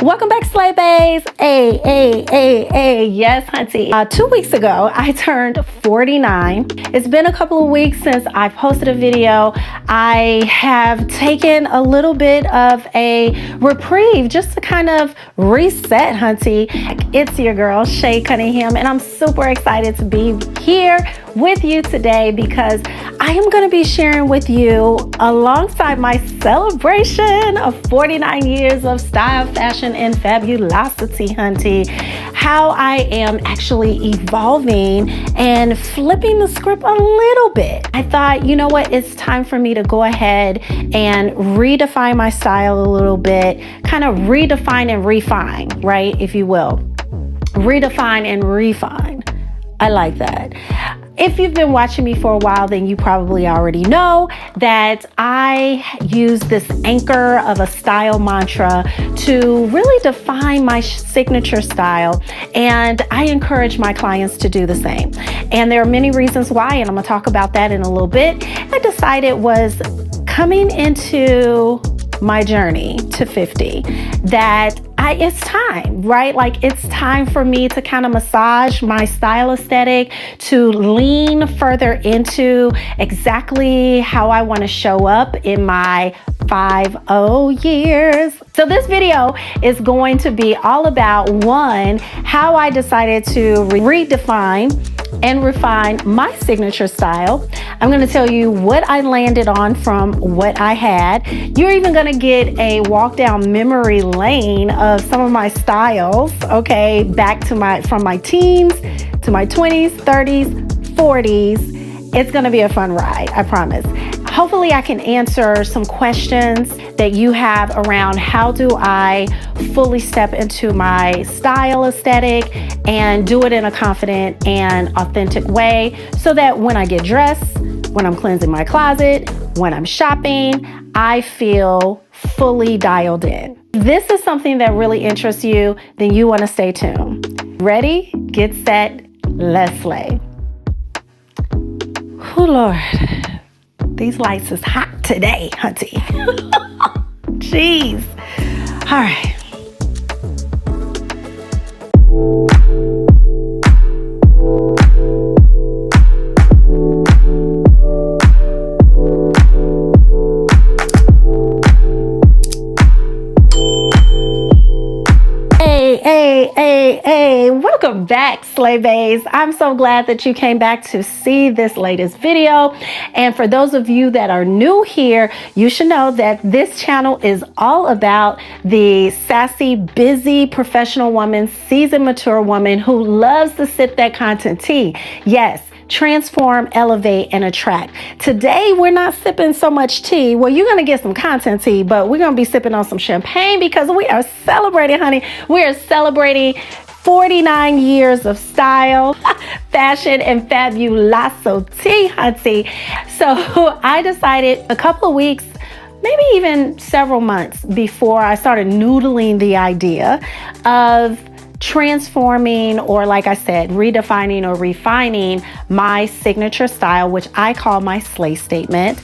Welcome back, SlayBaes. Hey. Yes, hunty. 2 weeks ago, I turned 49. It's been a couple of weeks since I posted a video. I have taken a little bit of a reprieve just to kind of reset, hunty. It's your girl, Shay Cunningham, and I'm super excited to be here with you today because I am going to be sharing with you, alongside my celebration of 49 years of style, fashion, and fabulosity, hunty, how I am actually evolving and flipping the script a little bit. I thought, you know what, it's time for me to go ahead and redefine my style a little bit, kind of redefine and refine, right, if you will. Redefine and refine. I like that. If you've been watching me for a while, then you probably already know that I use this anchor of a style mantra to really define my signature style, and I encourage my clients to do the same. And there are many reasons why, and I'm gonna talk about that in a little bit. I decided was coming into my journey to 50 that it's time, right? Like, it's time for me to kind of massage my style aesthetic, to lean further into exactly how I want to show up in my 50 years. So this video is going to be all about, one, how I decided to redefine and refine my signature style. I'm going to tell you what I landed on from what I had. You're even going to get a walk down memory lane of some of my styles, okay, back to from my teens to my 20s, 30s, 40s. It's going to be a fun ride, I promise. Hopefully I can answer some questions that you have around how do I fully step into my style aesthetic and do it in a confident and authentic way, so that when I get dressed, when I'm cleansing my closet, when I'm shopping, I feel fully dialed in. If this is something that really interests you, then you want to stay tuned. Ready, get set, let's slay. Oh Lord. These lights is hot today, hunty. Jeez. All right. Hey, welcome back, SlayBaes. I'm so glad that you came back to see this latest video. And for those of you that are new here, you should know that this channel is all about the sassy, busy, professional woman, seasoned, mature woman who loves to sip that content tea. Yes. Transform, elevate, and attract. Today, we're not sipping so much tea. Well, you're going to get some content tea, but we're going to be sipping on some champagne because we are celebrating, honey. We are celebrating 49 years of style, fashion, and fabulosity, hunty. So I decided a couple of weeks, maybe even several months before I started noodling the idea of transforming, or like I said, redefining or refining my signature style, which I call my slay statement,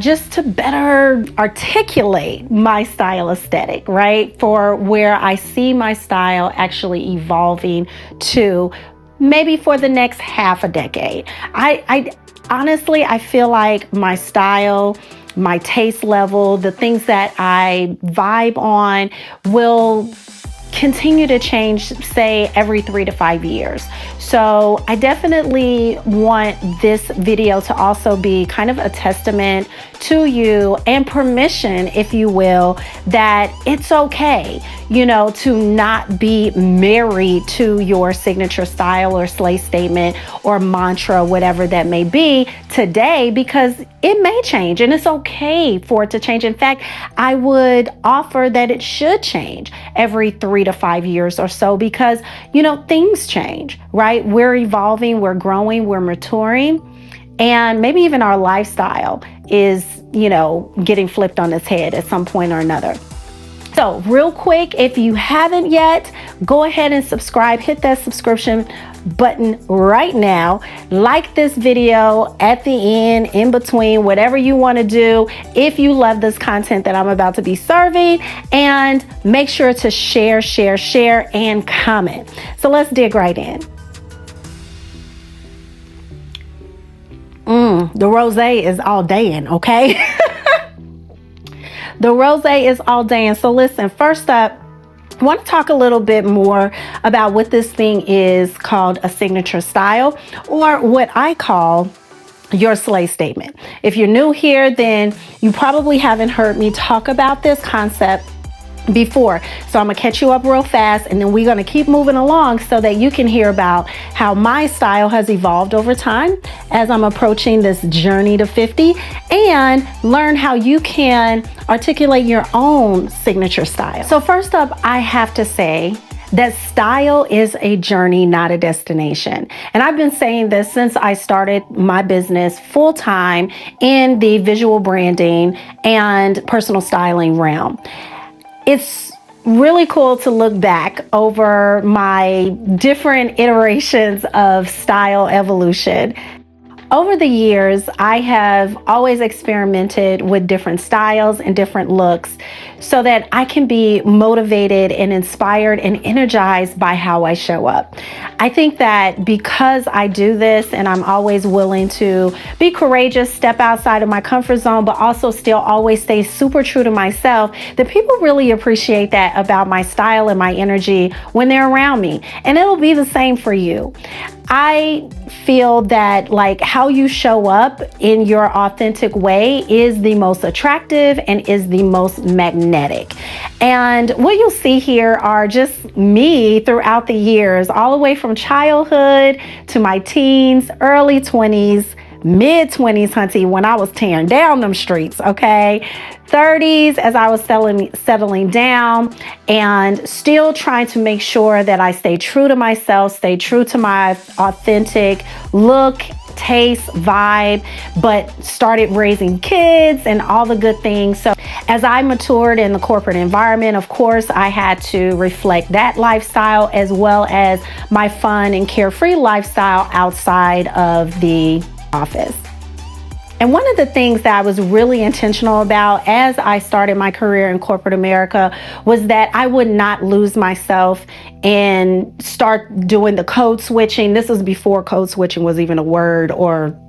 just to better articulate my style aesthetic, right? For where I see my style actually evolving to maybe for the next half a decade. I honestly, I feel like my style, my taste level, the things that I vibe on will continue to change, say, every 3 to 5 years. So I definitely want this video to also be kind of a testament to you and permission, if you will, that it's okay, you know, to not be married to your signature style or slay statement or mantra, whatever that may be today, because it may change and it's okay for it to change. In fact, I would offer that it should change every 3 to 5 years or so, because, you know, things change, right? We're evolving, we're growing, we're maturing, and maybe even our lifestyle is, you know, getting flipped on its head at some point or another. So real quick, if you haven't yet, go ahead and subscribe, hit that subscription button right now. Like this video at the end, in between, whatever you want to do. If you love this content that I'm about to be serving, and make sure to share, and comment. So let's dig right in. The rosé is all day in, okay? The rosé is all day in. So listen, first up, I want to talk a little bit more about what this thing is called a signature style, or what I call your slay statement. If you're new here, then you probably haven't heard me talk about this concept before. So I'm gonna catch you up real fast, and then we're gonna keep moving along so that you can hear about how my style has evolved over time as I'm approaching this journey to 50, and learn how you can articulate your own signature style. So first up, I have to say that style is a journey, not a destination. And I've been saying this since I started my business full time in the visual branding and personal styling realm. It's really cool to look back over my different iterations of style evolution. Over the years, I have always experimented with different styles and different looks so that I can be motivated and inspired and energized by how I show up. I think that because I do this and I'm always willing to be courageous, step outside of my comfort zone, but also still always stay super true to myself, that people really appreciate that about my style and my energy when they're around me. And it'll be the same for you. I feel that like how you show up in your authentic way is the most attractive and is the most magnetic. And what you'll see here are just me throughout the years, all the way from childhood to my teens, early 20s, mid 20s, hunty, when I was tearing down them streets, okay? 30s as I was settling down, and still trying to make sure that I stay true to myself, stay true to my authentic look, taste, vibe, but started raising kids and all the good things. So as I matured in the corporate environment, of course, I had to reflect that lifestyle as well as my fun and carefree lifestyle outside of the office. And one of the things that I was really intentional about as I started my career in corporate America was that I would not lose myself and start doing the code switching. This was before code switching was even a word or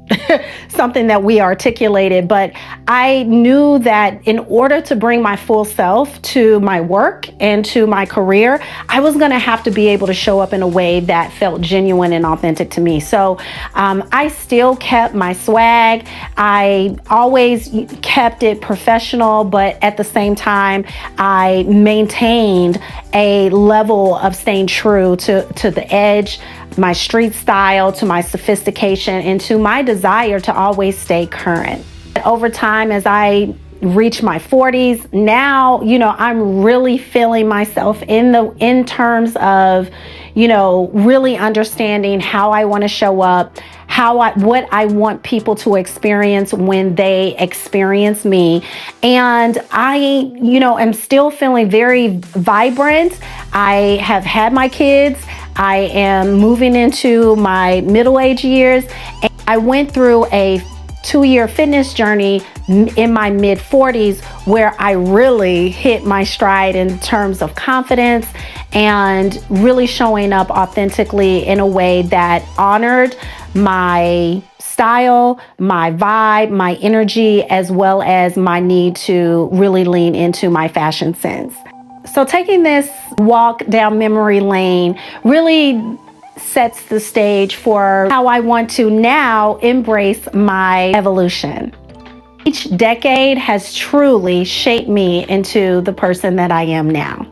something that we articulated, but I knew that in order to bring my full self to my work and to my career, I was going to have to be able to show up in a way that felt genuine and authentic to me. So I still kept my swag. I always kept it professional, but at the same time, I maintained a level of staying true to the edge, my street style, to my sophistication, and to my desire to always stay current. Over time, as I reach my 40s, now, I'm really feeling myself in terms of, really understanding how I want to show up, what I want people to experience when they experience me. And I, am still feeling very vibrant. I have had my kids. I am moving into my middle-age years. And I went through a 2-year fitness journey in my mid 40s where I really hit my stride in terms of confidence and really showing up authentically in a way that honored my style, my vibe, my energy, as well as my need to really lean into my fashion sense. So taking this walk down memory lane really sets the stage for how I want to now embrace my evolution. Each decade has truly shaped me into the person that I am now.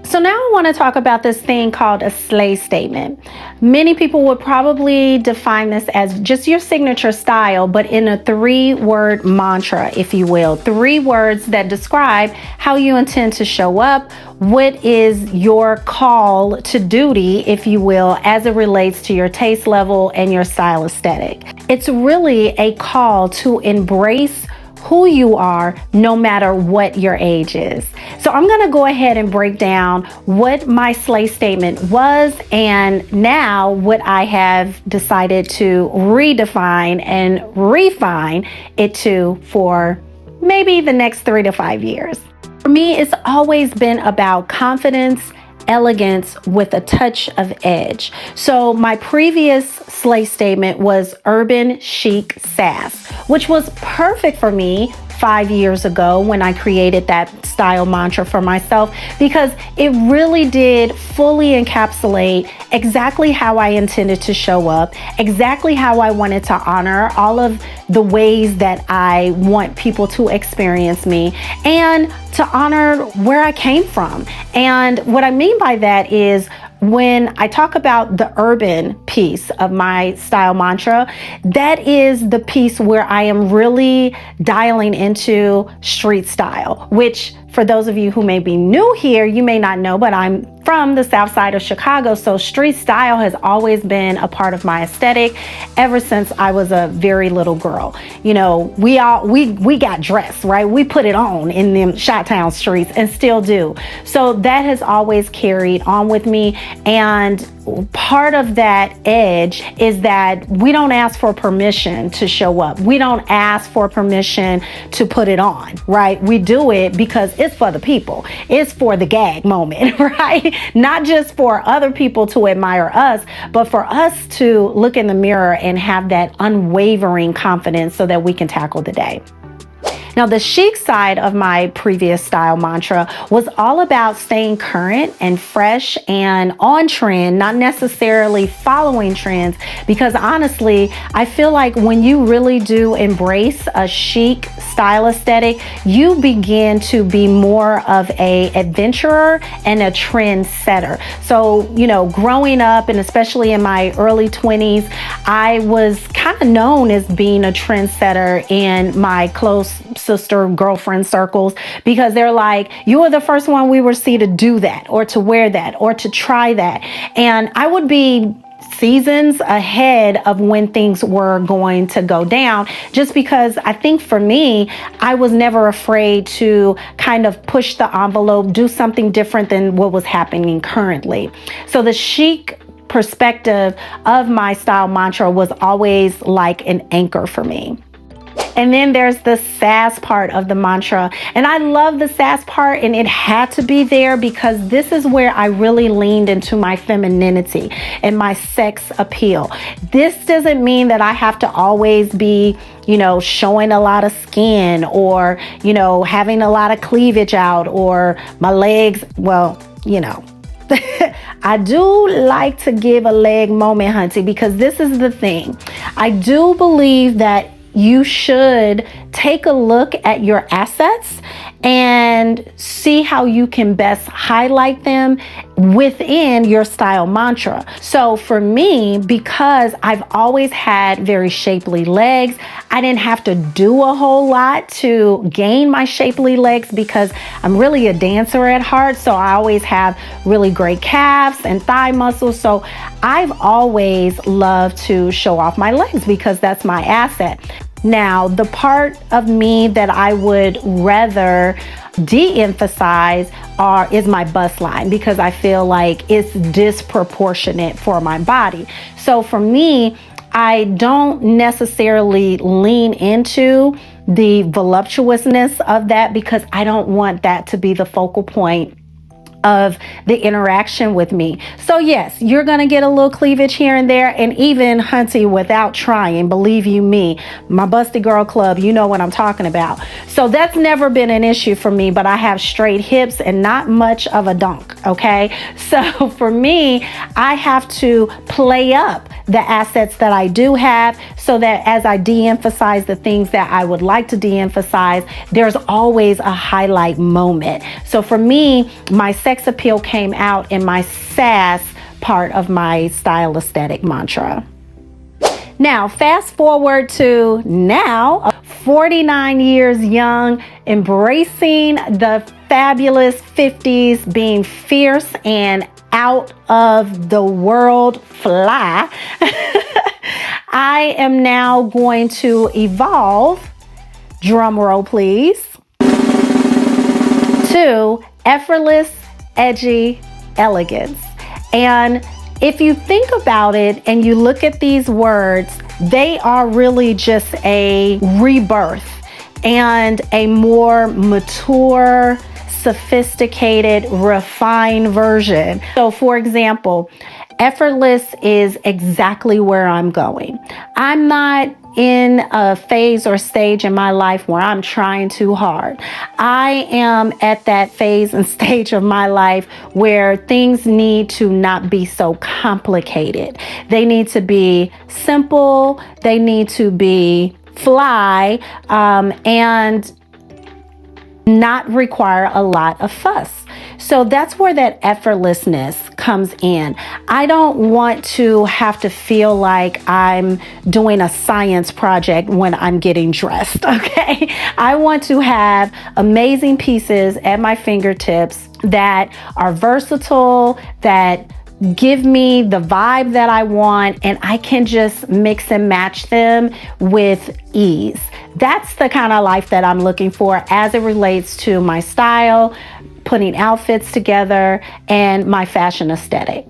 So now I want to talk about this thing called a slay statement. Many people would probably define this as just your signature style, but in a 3-word mantra, if you will. 3 words that describe how you intend to show up, what is your call to duty, if you will, as it relates to your taste level and your style aesthetic. It's really a call to embrace who you are no matter what your age is. So I'm going to go ahead and break down what my slay statement was and now what I have decided to redefine and refine it to for maybe the next 3 to 5 years. For me, it's always been about confidence, elegance with a touch of edge. So my previous slay statement was urban chic sass, which was perfect for me 5 years ago when I created that style mantra for myself, because it really did fully encapsulate exactly how I intended to show up, exactly how I wanted to honor all of the ways that I want people to experience me, and to honor where I came from. And what I mean by that is, when I talk about the urban piece of my style mantra, that is the piece where I am really dialing into street style, which for those of you who may be new here, you may not know, but I'm from the south side of Chicago. So street style has always been a part of my aesthetic ever since I was a very little girl. You know, we got dressed, right? We put it on in them Chi-Town streets and still do. So that has always carried on with me. And part of that edge is that we don't ask for permission to show up. We don't ask for permission to put it on, right? We do it because it's for the people. It's for the gag moment, right? Not just for other people to admire us, but for us to look in the mirror and have that unwavering confidence so that we can tackle the day. Now, the chic side of my previous style mantra was all about staying current and fresh and on trend, not necessarily following trends, because honestly, I feel like when you really do embrace a chic style aesthetic, you begin to be more of an adventurer and a trend setter. So, you know, growing up, and especially in my early 20s, I was kind of known as being a trendsetter in my close sister girlfriend circles, because they're like, you were the first one we would see to do that or to wear that or to try that. And I would be seasons ahead of when things were going to go down, just because I think for me, I was never afraid to kind of push the envelope, do something different than what was happening currently. So the chic perspective of my style mantra was always like an anchor for me. And then there's the sass part of the mantra. And I love the sass part, and it had to be there because this is where I really leaned into my femininity and my sex appeal. This doesn't mean that I have to always be, you know, showing a lot of skin or, you know, having a lot of cleavage out or my legs. Well, you know, I do like to give a leg moment, hunty, because this is the thing. I do believe that you should take a look at your assets and see how you can best highlight them within your style mantra. So for me, because I've always had very shapely legs, I didn't have to do a whole lot to gain my shapely legs because I'm really a dancer at heart. So I always have really great calves and thigh muscles. So I've always loved to show off my legs because that's my asset. Now, the part of me that I would rather de-emphasize is my bust line, because I feel like it's disproportionate for my body. So for me, I don't necessarily lean into the voluptuousness of that because I don't want that to be the focal point of the interaction with me. So yes, you're gonna get a little cleavage here and there, and even hunty without trying, believe you me, my Busty Girl Club, you know what I'm talking about. So that's never been an issue for me, but I have straight hips and not much of a dunk, okay? So for me, I have to play up the assets that I do have so that as I de-emphasize the things that I would like to de-emphasize, there's always a highlight moment. So for me, my sex appeal came out in my sass part of my style aesthetic mantra. Now, fast forward to now, 49 years young, embracing the fabulous 50s, being fierce and out of the world fly. I am now going to evolve Drum roll, please. 2, effortless, edgy, elegance. And if you think about it and you look at these words, they are really just a rebirth and a more mature, sophisticated, refined version. So for example, effortless is exactly where I'm going. I'm not in a phase or stage in my life where I'm trying too hard. I am at that phase and stage of my life where things need to not be so complicated. They need to be simple. They need to be fly, and not require a lot of fuss. So that's where that effortlessness comes in. I don't want to have to feel like I'm doing a science project when I'm getting dressed, okay? I want to have amazing pieces at my fingertips that are versatile, that give me the vibe that I want, and I can just mix and match them with ease. That's the kind of life that I'm looking for as it relates to my style, putting outfits together, and my fashion aesthetic.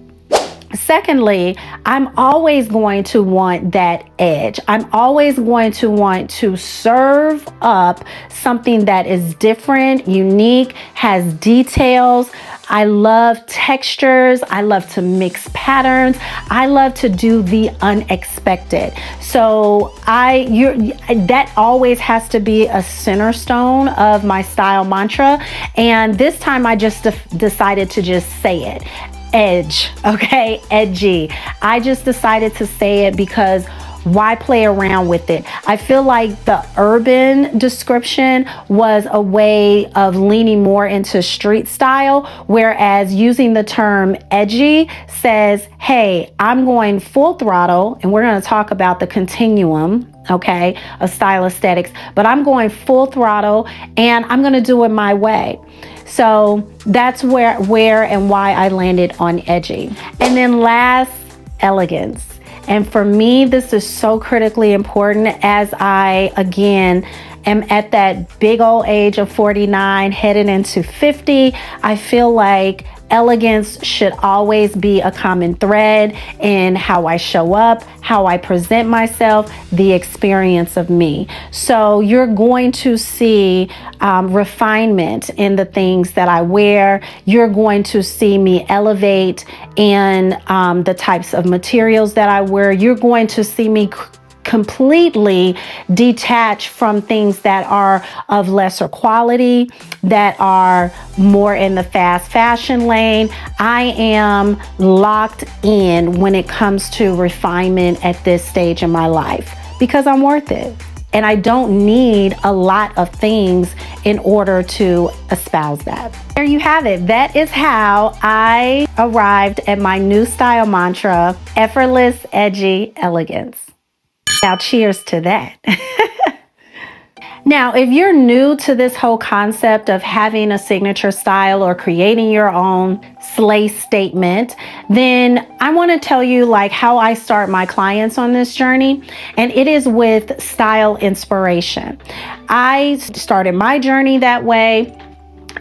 Secondly, I'm always going to want that edge. I'm always going to want to serve up something that is different, unique, has details. I love textures. I love to mix patterns. I love to do the unexpected. So that always has to be a center stone of my style mantra. And this time I just decided to just say it. Edge, okay? Edgy. I just decided to say it because why play around with it? I feel like the urban description was a way of leaning more into street style, whereas using the term edgy says, hey, I'm going full throttle, and we're going to talk about the continuum, okay, of style aesthetics, but I'm going full throttle and I'm going to do it my way. So that's where and why I landed on edgy. And then last, elegance. And for me, this is so critically important as I, again, am at that big old age of 49, heading into 50. I feel like elegance should always be a common thread in how I show up, how I present myself, the experience of me. So you're going to see refinement in the things that I wear. You're going to see me elevate in the types of materials that I wear. You're going to see me completely detach from things that are of lesser quality, that are more in the fast fashion lane. I am locked in when it comes to refinement at this stage in my life because I'm worth it. And I don't need a lot of things in order to espouse that. There you have it. That is how I arrived at my new style mantra, effortless, edgy, elegance. Now, cheers to that. Now, if you're new to this whole concept of having a signature style or creating your own slay statement, then I want to tell you like how I start my clients on this journey, and it is with style inspiration. I started my journey that way.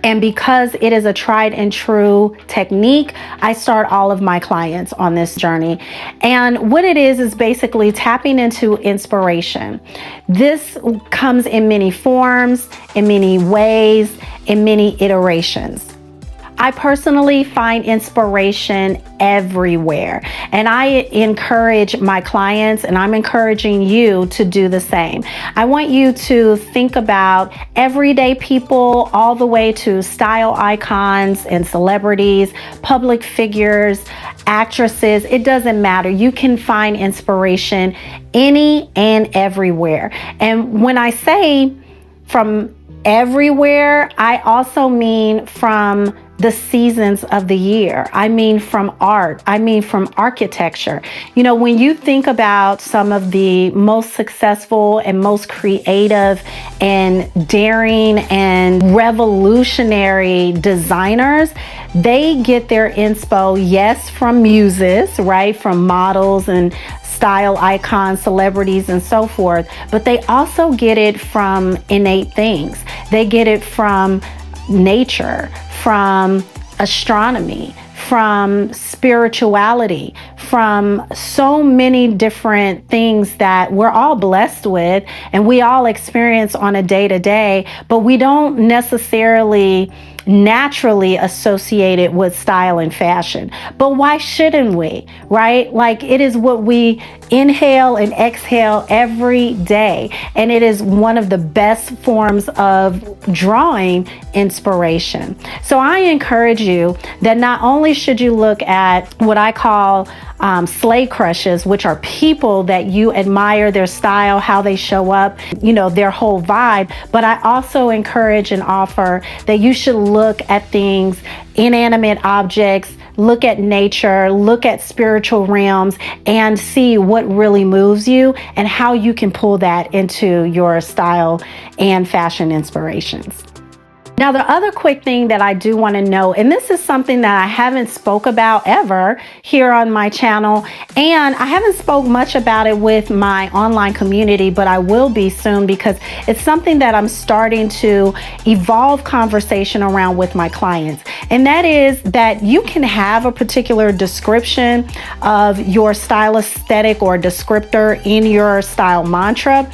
And because it is a tried and true technique, I start all of my clients on this journey. And what it is basically tapping into inspiration. This comes in many forms, in many ways, in many iterations. I personally find inspiration everywhere, and I encourage my clients, and I'm encouraging you to do the same. I want you to think about everyday people all the way to style icons and celebrities, public figures, actresses. It doesn't matter. You can find inspiration any and everywhere. And when I say from everywhere, I also mean from the seasons of the year. I mean from art. I mean from architecture. You know, when you think about some of the most successful and most creative and daring and revolutionary designers, they get their inspo, yes, from muses, right? From models and style icons, celebrities, and so forth, but they also get it from innate things. They get it from nature, from astronomy, from spirituality, from so many different things that we're all blessed with and we all experience on a day-to-day, but we don't necessarily naturally associate it with style and fashion. But why shouldn't we, right? Like, it is what we inhale and exhale every day, and it is one of the best forms of drawing inspiration. So I encourage you that not only should you look at what I call slay crushes, which are people that you admire their style, how they show up, you know, their whole vibe, but I also encourage and offer that you should look at things, inanimate objects, look at nature, look at spiritual realms, and see what really moves you and how you can pull that into your style and fashion inspirations. Now, the other quick thing that I do want to know, and this is something that I haven't spoke about ever here on my channel, and I haven't spoke much about it with my online community, but I will be soon because it's something that I'm starting to evolve conversation around with my clients. And that is that you can have a particular description of your style aesthetic or descriptor in your style mantra,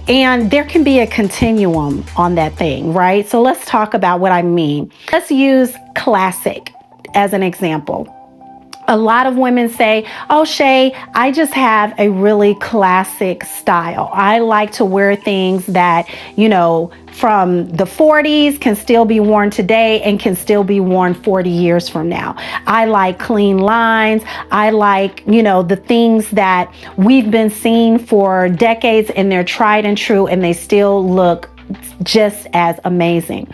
and there can be a continuum on that thing, right? So let's talk about what I mean. Let's use classic as an example. A lot of women say, oh, Shay, I just have a really classic style. I like to wear things that, you know, from the 40s can still be worn today and can still be worn 40 years from now. I like clean lines. I like, you know, the things that we've been seeing for decades and they're tried and true and they still look just as amazing.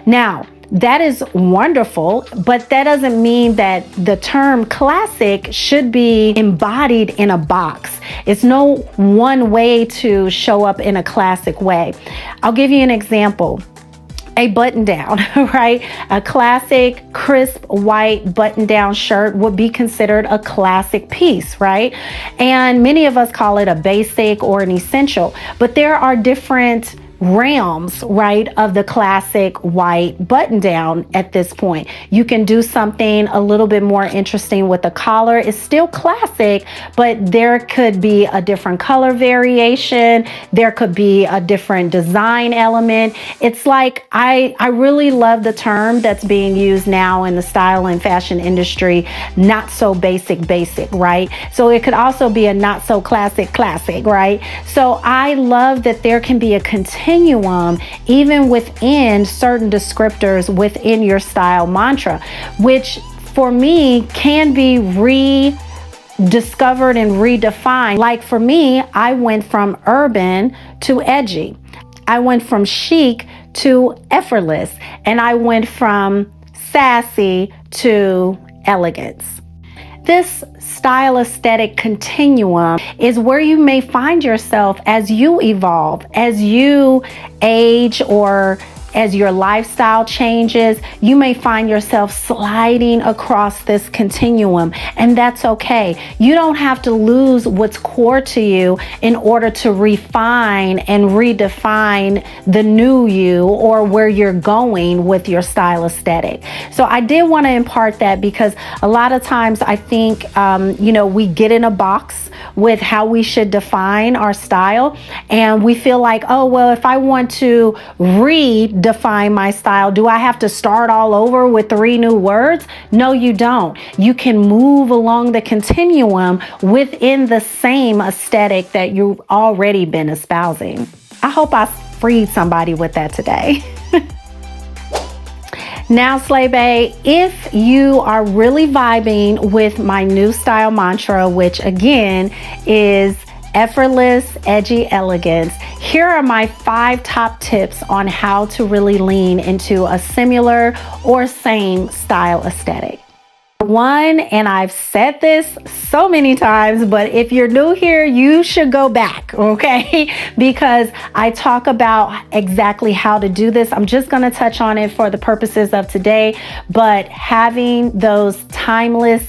Now, that is wonderful, but that doesn't mean that the term classic should be embodied in a box. It's no one way to show up in a classic way. I'll give you an example. A button down, right? A classic crisp white button down shirt would be considered a classic piece, right? And many of us call it a basic or an essential, but there are different realms, right, of the classic white button down at this point. You can do something a little bit more interesting with the collar. It's still classic, but there could be a different color variation. There could be a different design element. It's like, I really love the term that's being used now in the style and fashion industry, not so basic, right? So it could also be a not so classic, right? So I love that there can be a continuum even within certain descriptors within your style mantra, which for me can be rediscovered and redefined. Like for me, I went from urban to edgy. I went from chic to effortless, and I went from sassy to elegance. This style aesthetic continuum is where you may find yourself as you evolve, as you age, or as your lifestyle changes. You may find yourself sliding across this continuum, and that's okay. You don't have to lose what's core to you in order to refine and redefine the new you or where you're going with your style aesthetic. So I did want to impart that because a lot of times I think, we get in a box with how we should define our style, and we feel like, oh, well, if I want to redefine my style, do I have to start all over with 3 new words? No, you don't. You can move along the continuum within the same aesthetic that you've already been espousing. I hope I freed somebody with that today. Now, SlayBae, if you are really vibing with my new style mantra, which again is effortless, edgy elegance, here are my 5 top tips on how to really lean into a similar or same style aesthetic. One, and I've said this so many times, but if you're new here, you should go back, okay? Because I talk about exactly how to do this. I'm just going to touch on it for the purposes of today, but having those timeless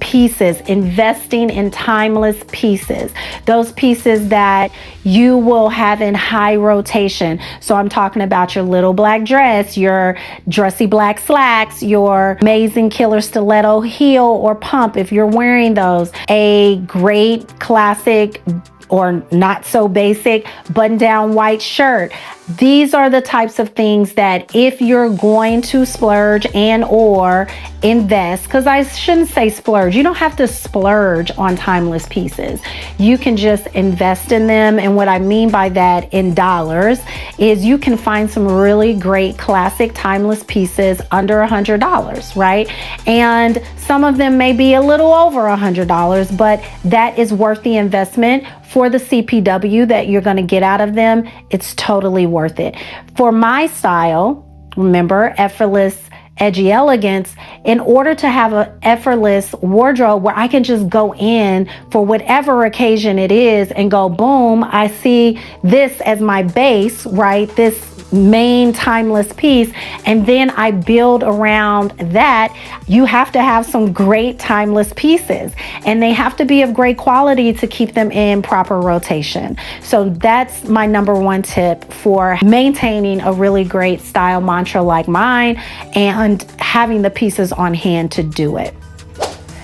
pieces, investing in timeless pieces, those pieces that you will have in high rotation. So I'm talking about your little black dress, your dressy black slacks, your amazing killer stiletto heel or pump if you're wearing those, a great classic or not so basic button down white shirt. These are the types of things that if you're going to splurge and or invest, because I shouldn't say splurge, you don't have to splurge on timeless pieces. You can just invest in them. And what I mean by that in dollars is you can find some really great classic timeless pieces under $100, right? And some of them may be a little over $100, but that is worth the investment for the CPW that you're going to get out of them. It's totally worth it. For my style, remember, effortless, edgy elegance, in order to have an effortless wardrobe where I can just go in for whatever occasion it is and go, boom, I see this as my base, right? This main timeless piece, and then I build around that. You have to have some great timeless pieces, and they have to be of great quality to keep them in proper rotation. So that's my number one tip for maintaining a really great style mantra like mine and having the pieces on hand to do it.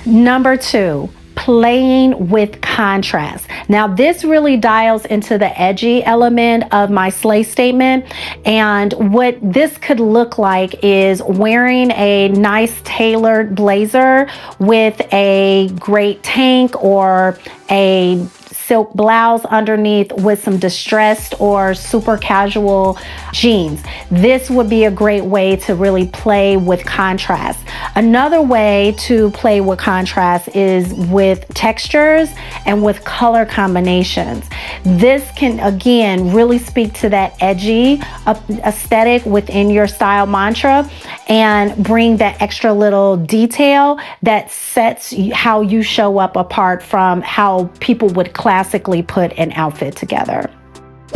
Number two, playing with contrast. Now this really dials into the edgy element of my slay statement, and what this could look like is wearing a nice tailored blazer with a great tank or a silk blouse underneath with some distressed or super casual jeans. This would be a great way to really play with contrast. Another way to play with contrast is with textures and with color combinations. This can again really speak to that edgy aesthetic within your style mantra and bring that extra little detail that sets how you show up apart from how people would classically put an outfit together.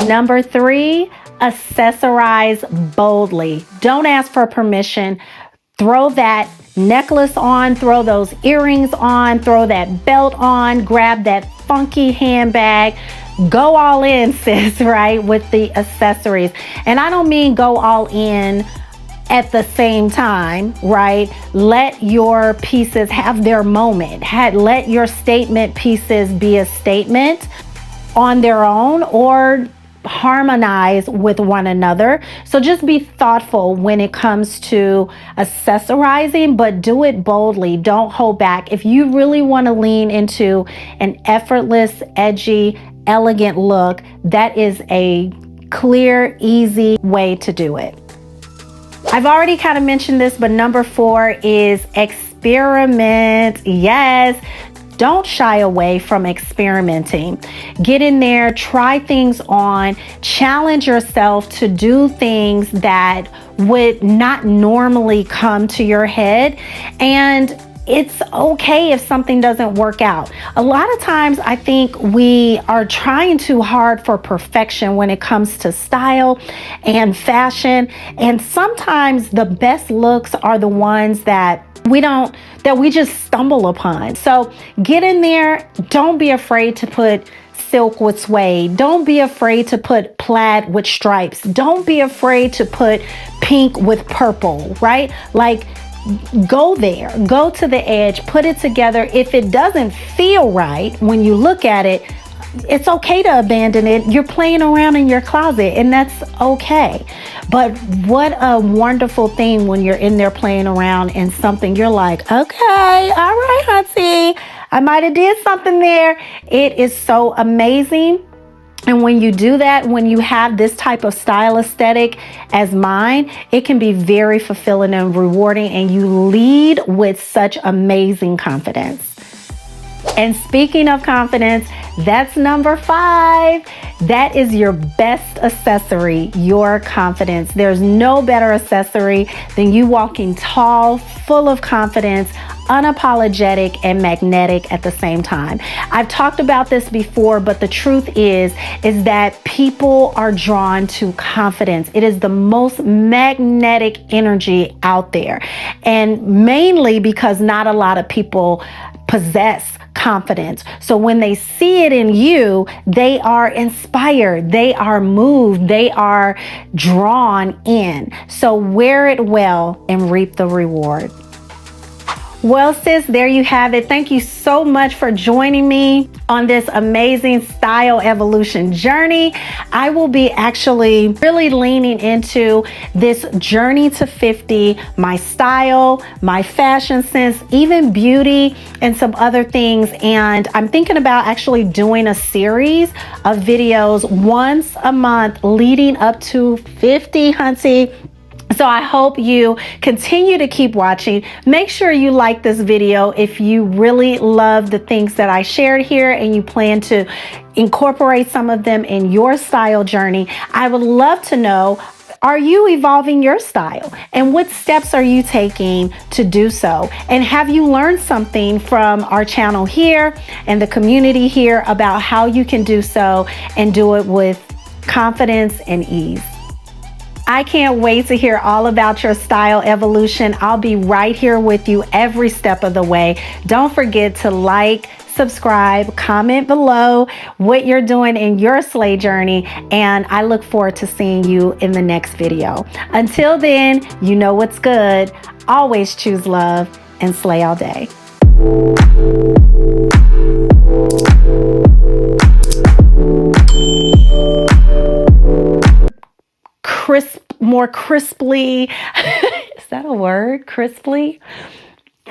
Number three, accessorize boldly. Don't ask for permission. Throw that necklace on, throw those earrings on, throw that belt on, grab that funky handbag. Go all in, sis, right, with the accessories. And I don't mean go all in at the same time, right? Let your pieces have their moment. Let your statement pieces be a statement on their own or harmonize with one another. So just be thoughtful when it comes to accessorizing, but do it boldly. Don't hold back. If you really want to lean into an effortless, edgy, elegant look, that is a clear, easy way to do it. I've already kind of mentioned this, but number four is experiment. Yes. Don't shy away from experimenting. Get in there, try things on, challenge yourself to do things that would not normally come to your head. And it's okay if something doesn't work out. A lot of times I think we are trying too hard for perfection when it comes to style and fashion. And sometimes the best looks are the ones that we just stumble upon. So get in there. Don't be afraid to put silk with suede. Don't be afraid to put plaid with stripes. Don't be afraid to put pink with purple, right? Like, go there, go to the edge, put it together. If it doesn't feel right when you look at it, it's okay to abandon it. You're playing around in your closet, and that's okay. But what a wonderful thing when you're in there playing around in something you're like, okay, all right, Hunty, I might have did something there. It is so amazing. And when you do that, when you have this type of style aesthetic as mine, it can be very fulfilling and rewarding, and you lead with such amazing confidence. And speaking of confidence, that's number five. That is your best accessory, your confidence. There's no better accessory than you walking tall, full of confidence, unapologetic, and magnetic at the same time. I've talked about this before, but the truth is that people are drawn to confidence. It is the most magnetic energy out there. And mainly because not a lot of people possess confidence. So when they see it in you, they are inspired, they are moved, they are drawn in. So wear it well and reap the reward. Well, sis, there you have it. Thank you so much for joining me on this amazing style evolution journey. I will be actually really leaning into this journey to 50, my style, my fashion sense, even beauty, and some other things. And I'm thinking about actually doing a series of videos once a month leading up to 50, hunty. So I hope you continue to keep watching. Make sure you like this video if you really love the things that I shared here and you plan to incorporate some of them in your style journey. I would love to know, are you evolving your style? And what steps are you taking to do so? And have you learned something from our channel here and the community here about how you can do so and do it with confidence and ease? I can't wait to hear all about your style evolution. I'll be right here with you every step of the way. Don't forget to like, subscribe, comment below what you're doing in your slay journey, and I look forward to seeing you in the next video. Until then, you know what's good. Always choose love and slay all day. More crisply. Is that a word? Crisply?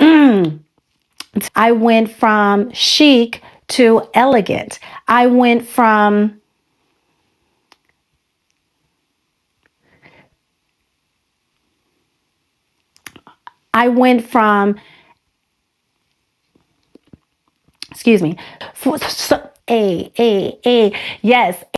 I went from chic to elegant. I went from excuse me. Yes.